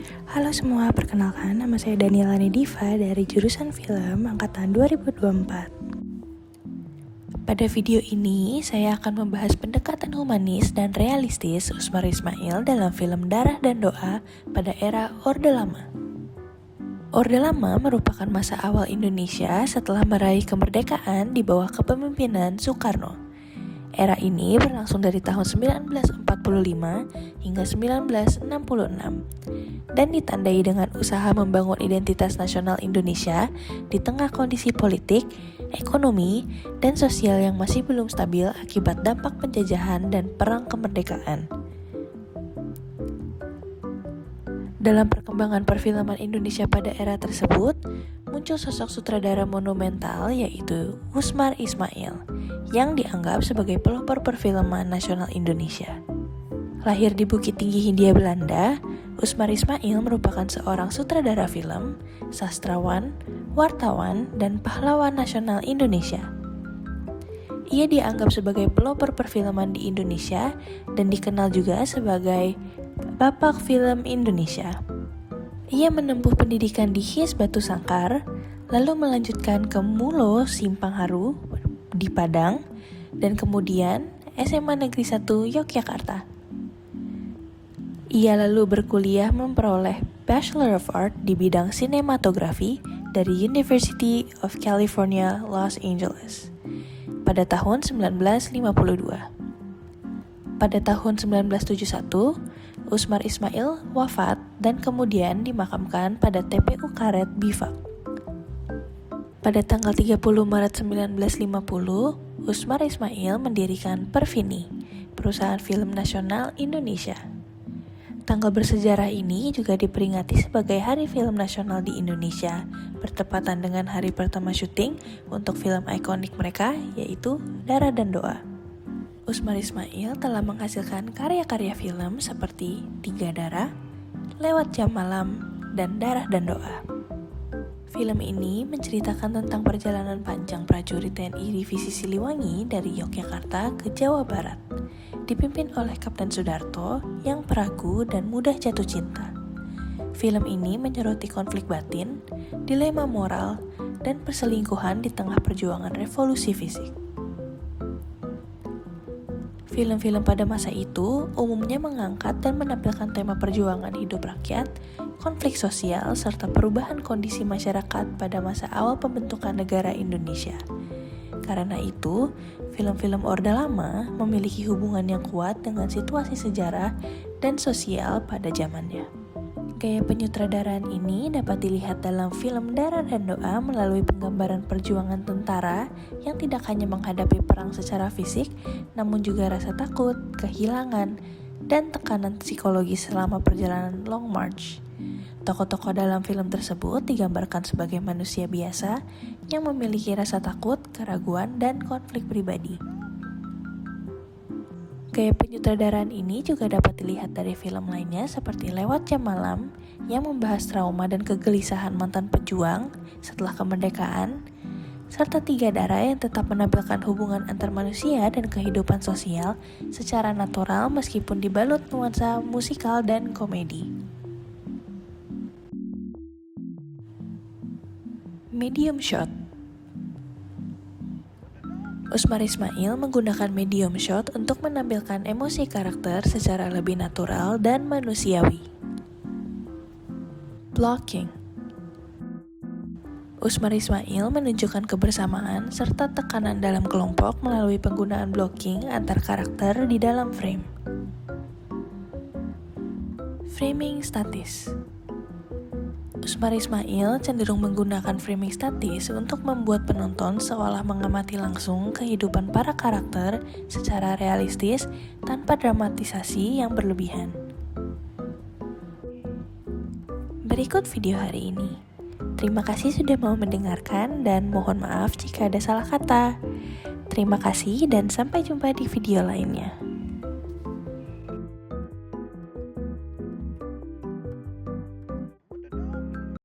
Halo semua, perkenalkan nama saya Daniela Diva dari jurusan film angkatan 2024. Pada video ini, saya akan membahas pendekatan humanis dan realistis Usmar Ismail dalam film Darah dan Doa pada era Orde Lama. Orde Lama merupakan masa awal Indonesia setelah meraih kemerdekaan di bawah kepemimpinan Soekarno. Era ini berlangsung dari tahun 1945 hingga 1966 dan ditandai dengan usaha membangun identitas nasional Indonesia di tengah kondisi politik, ekonomi, dan sosial yang masih belum stabil akibat dampak penjajahan dan perang kemerdekaan. Dalam perkembangan perfilman Indonesia pada era tersebut, muncul sosok sutradara monumental yaitu Usmar Ismail, yang dianggap sebagai pelopor perfilman nasional Indonesia. Lahir di Bukit Tinggi Hindia Belanda, Usmar Ismail merupakan seorang sutradara film, sastrawan, wartawan, dan pahlawan nasional Indonesia. Ia dianggap sebagai pelopor perfilman di Indonesia dan dikenal juga sebagai Bapak Film Indonesia. Ia menempuh pendidikan di HIS Batu Sangkar, lalu melanjutkan ke Mulo Simpang Haru di Padang, dan kemudian SMA Negeri 1 Yogyakarta. Ia lalu berkuliah memperoleh Bachelor of Art di bidang sinematografi dari University of California, Los Angeles pada tahun 1952. Pada tahun 1971, Usmar Ismail wafat dan kemudian dimakamkan pada TPU Karet Bifak. Pada tanggal 30 Maret 1950, Usmar Ismail mendirikan Perfini, perusahaan film nasional Indonesia. Tanggal bersejarah ini juga diperingati sebagai Hari Film Nasional di Indonesia, bertepatan dengan hari pertama syuting untuk film ikonik mereka, yaitu Darah dan Doa. Usmar Ismail telah menghasilkan karya-karya film seperti Tiga Darah, Lewat Jam Malam, dan Darah dan Doa. Film ini menceritakan tentang perjalanan panjang prajurit TNI Divisi Siliwangi dari Yogyakarta ke Jawa Barat, dipimpin oleh Kapten Sudarto yang peragu dan mudah jatuh cinta. Film ini menyoroti konflik batin, dilema moral, dan perselingkuhan di tengah perjuangan revolusi fisik. Film-film pada masa itu umumnya mengangkat dan menampilkan tema perjuangan hidup rakyat, konflik sosial, serta perubahan kondisi masyarakat pada masa awal pembentukan negara Indonesia. Karena itu, film-film Orde Lama memiliki hubungan yang kuat dengan situasi sejarah dan sosial pada zamannya. Gaya penyutradaraan ini dapat dilihat dalam film Darah dan Doa melalui penggambaran perjuangan tentara yang tidak hanya menghadapi perang secara fisik, namun juga rasa takut, kehilangan, dan tekanan psikologis selama perjalanan Long March. Tokoh-tokoh dalam film tersebut digambarkan sebagai manusia biasa yang memiliki rasa takut, keraguan, dan konflik pribadi. Gaya penyutradaraan ini juga dapat dilihat dari film lainnya seperti Lewat Jam Malam yang membahas trauma dan kegelisahan mantan pejuang setelah kemerdekaan, serta Tiga Darah yang tetap menampilkan hubungan antar manusia dan kehidupan sosial secara natural meskipun dibalut nuansa musikal dan komedi. Medium shot. Usmar Ismail menggunakan medium shot untuk menampilkan emosi karakter secara lebih natural dan manusiawi. Blocking. Usmar Ismail menunjukkan kebersamaan serta tekanan dalam kelompok melalui penggunaan blocking antar karakter di dalam frame. Framing statis. Usmar Ismail cenderung menggunakan framing statis untuk membuat penonton seolah mengamati langsung kehidupan para karakter secara realistis tanpa dramatisasi yang berlebihan. Berikut video hari ini. Terima kasih sudah mau mendengarkan dan mohon maaf jika ada salah kata. Terima kasih dan sampai jumpa di video lainnya.